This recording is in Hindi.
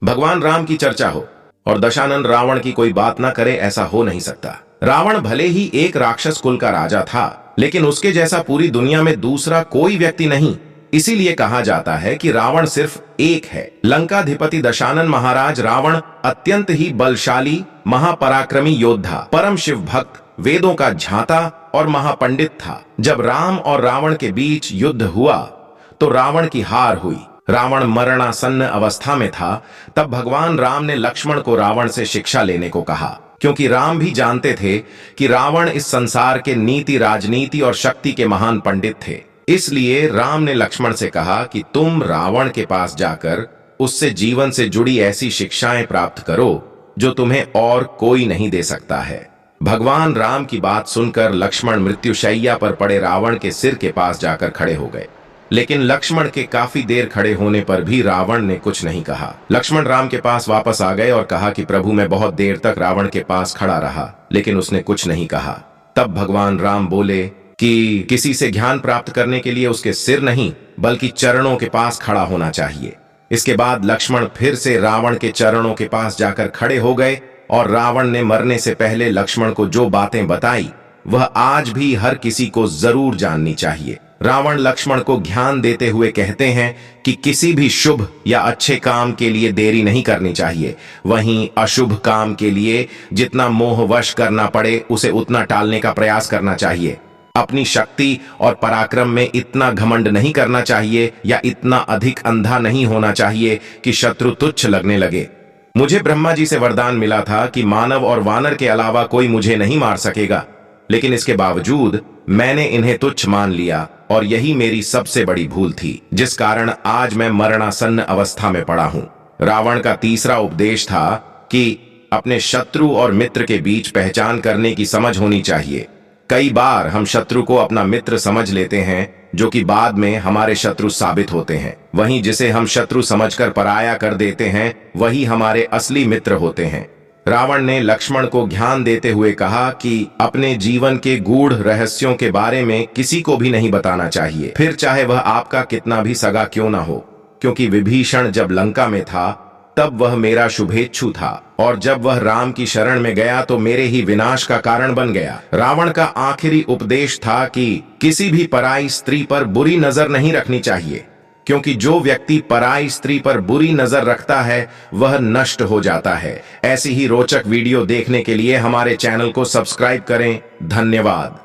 भगवान राम की चर्चा हो और दशानन रावण की कोई बात ना करे, ऐसा हो नहीं सकता। रावण भले ही एक राक्षस कुल का राजा था, लेकिन उसके जैसा पूरी दुनिया में दूसरा कोई व्यक्ति नहीं। इसीलिए कहा जाता है कि रावण सिर्फ एक है। लंकाधिपति दशानन महाराज रावण अत्यंत ही बलशाली, महापराक्रमी योद्धा, परम शिव भक्त, वेदों का झांता और महापंडित था। जब राम और रावण के बीच युद्ध हुआ तो रावण की हार हुई। रावण मरणासन्न अवस्था में था। तब भगवान राम ने लक्ष्मण को रावण से शिक्षा लेने को कहा, क्योंकि राम भी जानते थे कि रावण इस संसार के नीति, राजनीति और शक्ति के महान पंडित थे। इसलिए राम ने लक्ष्मण से कहा कि तुम रावण के पास जाकर उससे जीवन से जुड़ी ऐसी शिक्षाएं प्राप्त करो जो तुम्हें और कोई नहीं दे सकता है। भगवान राम की बात सुनकर लक्ष्मण मृत्युशैया पर पड़े रावण के सिर के पास जाकर खड़े हो गए, लेकिन लक्ष्मण के काफी देर खड़े होने पर भी रावण ने कुछ नहीं कहा। लक्ष्मण राम के पास वापस आ गए और कहा कि प्रभु, मैं बहुत देर तक रावण के पास खड़ा रहा, लेकिन उसने कुछ नहीं कहा। तब भगवान राम बोले कि किसी से ज्ञान प्राप्त करने के लिए उसके सिर नहीं, बल्कि चरणों के पास खड़ा होना चाहिए। इसके बाद लक्ष्मण फिर से रावण के चरणों के पास जाकर खड़े हो गए और रावण ने मरने से पहले लक्ष्मण को जो बातें बताई वह आज भी हर किसी को जरूर जाननी चाहिए। रावण लक्ष्मण को ज्ञान देते हुए कहते हैं कि किसी भी शुभ या अच्छे काम के लिए देरी नहीं करनी चाहिए, वहीं अशुभ काम के लिए जितना मोहवश करना पड़े उसे उतना टालने का प्रयास करना चाहिए। अपनी शक्ति और पराक्रम में इतना घमंड नहीं करना चाहिए या इतना अधिक अंधा नहीं होना चाहिए कि शत्रु तुच्छ लगने लगे। मुझे ब्रह्मा जी से वरदान मिला था कि मानव और वानर के अलावा कोई मुझे नहीं मार सकेगा, लेकिन इसके बावजूद मैंने इन्हें तुच्छ मान लिया और यही मेरी सबसे बड़ी भूल थी, जिस कारण आज मैं मरणासन्न अवस्था में पड़ा हूं। रावण का तीसरा उपदेश था कि अपने शत्रु और मित्र के बीच पहचान करने की समझ होनी चाहिए। कई बार हम शत्रु को अपना मित्र समझ लेते हैं, जो कि बाद में हमारे शत्रु साबित होते हैं। वहीं जिसे हम शत्रु समझकर पराया कर देते हैं, वही हमारे असली मित्र होते हैं। रावण ने लक्ष्मण को ज्ञान देते हुए कहा कि अपने जीवन के गूढ़ रहस्यों के बारे में किसी को भी नहीं बताना चाहिए, फिर चाहे वह आपका कितना भी सगा क्यों ना हो, क्योंकि विभीषण जब लंका में था तब वह मेरा शुभेच्छु था, और जब वह राम की शरण में गया तो मेरे ही विनाश का कारण बन गया। रावण का आखिरी उपदेश था कि किसी भी पराई स्त्री पर बुरी नजर नहीं रखनी चाहिए, क्योंकि जो व्यक्ति पराई स्त्री पर बुरी नजर रखता है वह नष्ट हो जाता है। ऐसी ही रोचक वीडियो देखने के लिए हमारे चैनल को सब्सक्राइब करें। धन्यवाद।